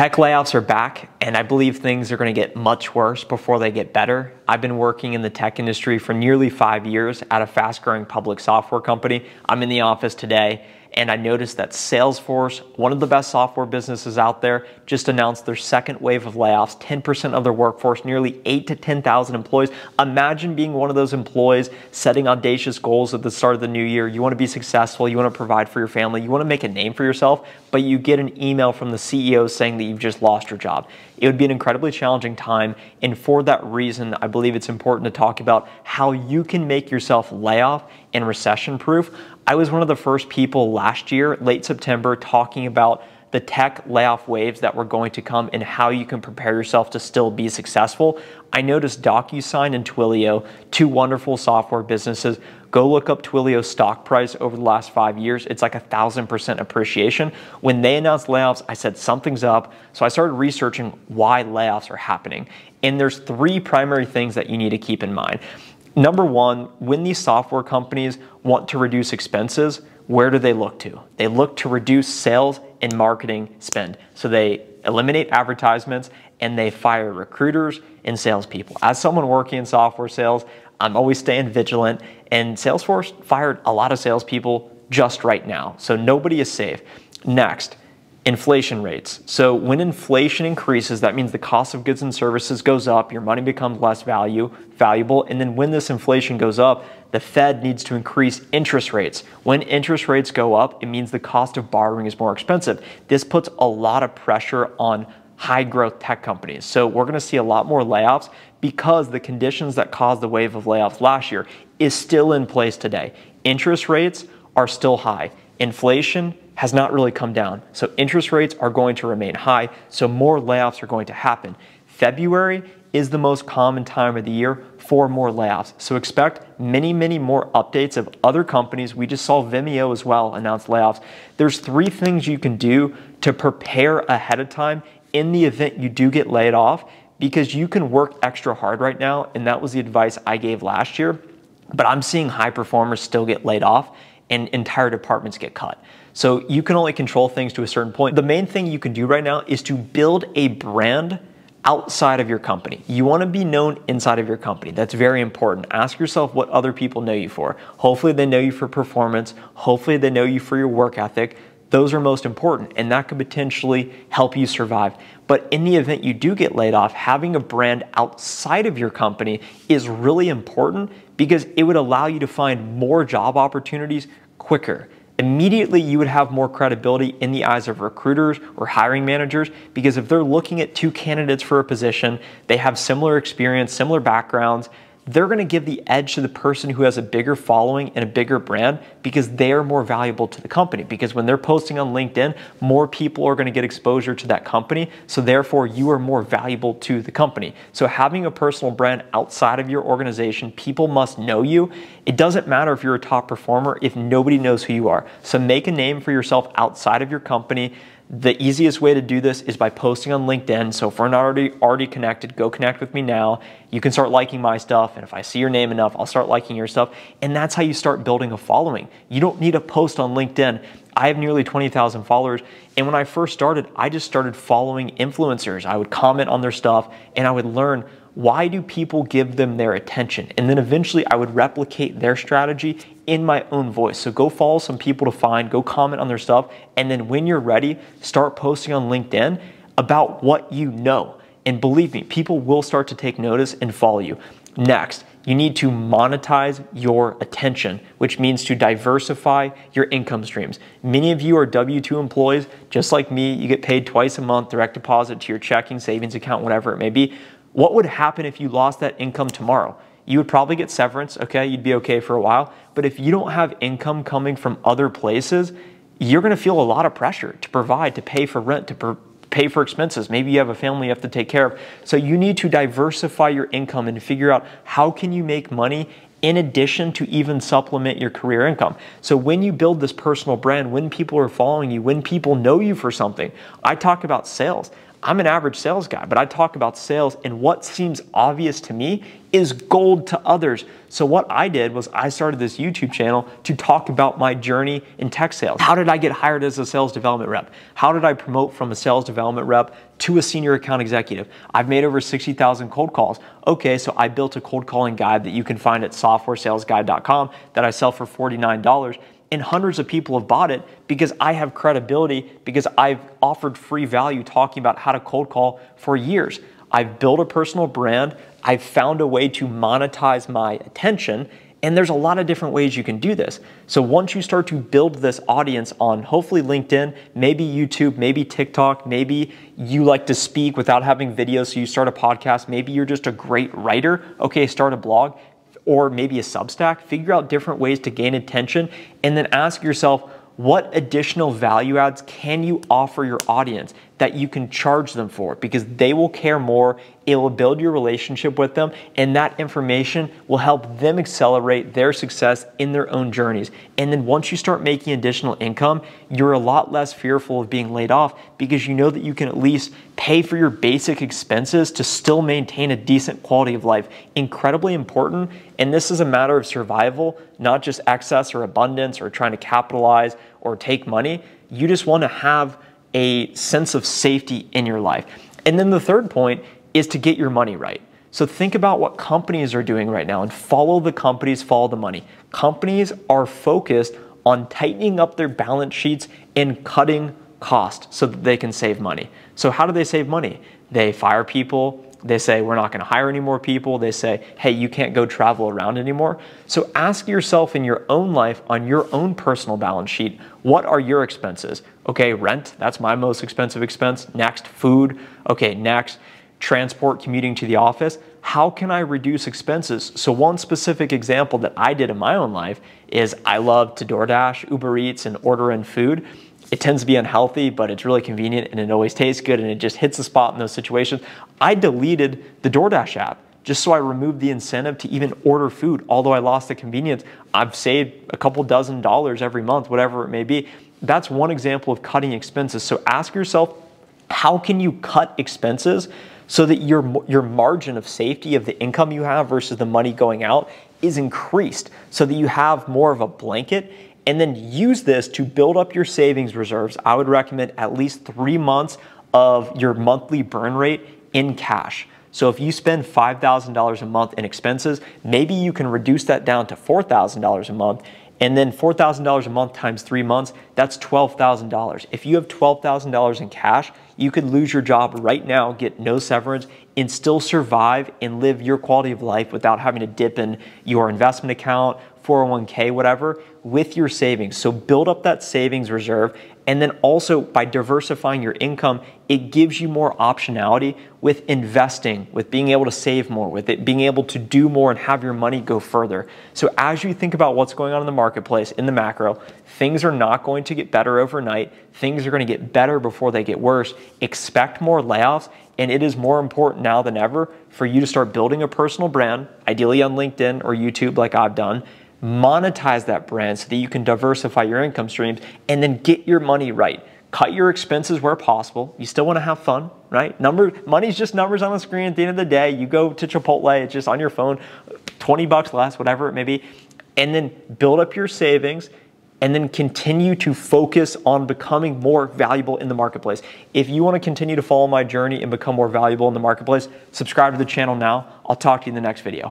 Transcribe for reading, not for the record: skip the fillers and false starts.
Tech layoffs are back, and I believe things are going to get much worse before they get better. I've been working in the tech industry for nearly 5 years at a fast-growing public software company. I'm in the office today, and I noticed that Salesforce, one of the best software businesses out there, just announced their second wave of layoffs, 10% of their workforce, nearly 8 to 10,000 employees. Imagine being one of those employees setting audacious goals at the start of the new year. You want to be successful, you want to provide for your family, you want to make a name for yourself, but you get an email from the CEO saying that you've just lost your job. It would be an incredibly challenging time, and for that reason, I believe it's important to talk about how you can make yourself layoff and recession-proof. I was one of the first people last year, late September, talking about the tech layoff waves that were going to come and how you can prepare yourself to still be successful. I noticed DocuSign and Twillio, two wonderful software businesses. Go look up Twilio's stock price over the last 5 years. It's like 1,000% appreciation. When they announced layoffs, I said something's up. So I started researching why layoffs are happening. And there's three primary things that you need to keep in mind. Number one, when these software companies want to reduce expenses, where do they look to? They look to reduce sales and marketing spend. So they eliminate advertisements and they fire recruiters and salespeople. As someone working in software sales, I'm always staying vigilant, and Salesforce fired a lot of salespeople just right now. So nobody is safe. Next, inflation rates. So when inflation increases, that means the cost of goods and services goes up, your money becomes less valuable, and then when this inflation goes up, the Fed needs to increase interest rates. When interest rates go up, it means the cost of borrowing is more expensive. This puts a lot of pressure on high growth tech companies. So we're going to see a lot more layoffs because the conditions that caused the wave of layoffs last year is still in place today. Interest rates are still high. Inflation has not really come down. So interest rates are going to remain high. So more layoffs are going to happen. February is the most common time of the year for more layoffs. So expect many, many more updates of other companies. We just saw Vimeo as well announce layoffs. There's three things you can do to prepare ahead of time in the event you do get laid off, because you can work extra hard right now, and that was the advice I gave last year, but I'm seeing high performers still get laid off and entire departments get cut. So you can only control things to a certain point. The main thing you can do right now is to build a brand outside of your company. You want to be known inside of your company. That's very important. Ask yourself what other people know you for. Hopefully they know you for performance. Hopefully they know you for your work ethic. Those are most important, and that could potentially help you survive. But in the event you do get laid off, having a brand outside of your company is really important because it would allow you to find more job opportunities quicker. Immediately, you would have more credibility in the eyes of recruiters or hiring managers, because if they're looking at two candidates for a position, they have similar experience, similar backgrounds, they're going to give the edge to the person who has a bigger following and a bigger brand because they are more valuable to the company. Because when they're posting on LinkedIn, more people are going to get exposure to that company. So therefore, you are more valuable to the company. So having a personal brand outside of your organization, people must know you. It doesn't matter if you're a top performer if nobody knows who you are. So make a name for yourself outside of your company. The easiest way to do this is by posting on LinkedIn. So if we're not already connected, go connect with me now. You can start liking my stuff, and if I see your name enough, I'll start liking your stuff. And that's how you start building a following. You don't need a post on LinkedIn. I have nearly 20,000 followers, and when I first started, I just started following influencers. I would comment on their stuff, and I would learn, why do people give them their attention? And then eventually I would replicate their strategy in my own voice. So go follow some people to find, go comment on their stuff, and then when you're ready, start posting on LinkedIn about what you know. And believe me, people will start to take notice and follow you. Next, you need to monetize your attention, which means to diversify your income streams. Many of you are W-2 employees, just like me. You get paid twice a month, direct deposit to your checking, savings account, whatever it may be. What would happen if you lost that income tomorrow? You would probably get severance, okay? You'd be okay for a while. But if you don't have income coming from other places, you're gonna feel a lot of pressure to provide, to pay for rent, to pay for expenses. Maybe you have a family you have to take care of. So you need to diversify your income and figure out how can you make money in addition to even supplement your career income. So when you build this personal brand, when people are following you, when people know you for something, I talk about sales. I'm an average sales guy, but I talk about sales, and what seems obvious to me is gold to others. So what I did was I started this YouTube channel to talk about my journey in tech sales. How did I get hired as a sales development rep? How did I promote from a sales development rep to a senior account executive? I've made over 60,000 cold calls. Okay, so I built a cold calling guide that you can find at softwaresalesguide.com that I sell for $49. And hundreds of people have bought it because I have credibility, because I've offered free value talking about how to cold call for years. I've built a personal brand. I've found a way to monetize my attention. And there's a lot of different ways you can do this. So once you start to build this audience on hopefully LinkedIn, maybe YouTube, maybe TikTok, maybe you like to speak without having videos, so you start a podcast, maybe you're just a great writer, okay, start a blog, or maybe a Substack. Figure out different ways to gain attention, and then ask yourself, what additional value adds can you offer your audience that you can charge them for? Because they will care more, it will build your relationship with them, and that information will help them accelerate their success in their own journeys. And then once you start making additional income, you're a lot less fearful of being laid off, because you know that you can at least pay for your basic expenses to still maintain a decent quality of life. Incredibly important, and this is a matter of survival, not just excess or abundance or trying to capitalize or take money. You just want to have a sense of safety in your life. And then the third point is to get your money right. So think about what companies are doing right now and follow the companies, follow the money. Companies are focused on tightening up their balance sheets and cutting costs so that they can save money. So how do they save money? They fire people. They say, we're not going to hire any more people. They say, hey, you can't go travel around anymore. So ask yourself in your own life, on your own personal balance sheet, what are your expenses? Okay, rent, that's my most expensive expense. Next, food. Okay, next, transport, commuting to the office. How can I reduce expenses? So one specific example that I did in my own life is I love to DoorDash, Uber Eats, and order in food. It tends to be unhealthy, but it's really convenient and it always tastes good and it just hits the spot in those situations. I deleted the DoorDash app just so I removed the incentive to even order food. Although I lost the convenience, I've saved a couple dozen dollars every month, whatever it may be. That's one example of cutting expenses. So ask yourself, how can you cut expenses so that your margin of safety of the income you have versus the money going out is increased, so that you have more of a blanket? And then use this to build up your savings reserves. I would recommend at least 3 months of your monthly burn rate in cash. So if you spend $5,000 a month in expenses, maybe you can reduce that down to $4,000 a month. And then $4,000 a month times 3 months, that's $12,000. If you have $12,000 in cash, you could lose your job right now, get no severance, and still survive and live your quality of life without having to dip in your investment account, 401k, whatever, with your savings. So build up that savings reserve. And then also by diversifying your income, it gives you more optionality with investing, with being able to save more, with it being able to do more and have your money go further. So as you think about what's going on in the marketplace, in the macro, things are not going to get better overnight. Things are going to get better before they get worse. Expect more layoffs. And it is more important now than ever for you to start building a personal brand, ideally on LinkedIn or YouTube like I've done. Monetize that brand so that you can diversify your income streams, and then get your money right. Cut your expenses where possible. You still want to have fun, right? Money's just numbers on the screen at the end of the day. You go to Chipotle, it's just on your phone, 20 bucks less, whatever it may be. And then build up your savings, and then continue to focus on becoming more valuable in the marketplace. If you want to continue to follow my journey and become more valuable in the marketplace, subscribe to the channel now. I'll talk to you in the next video.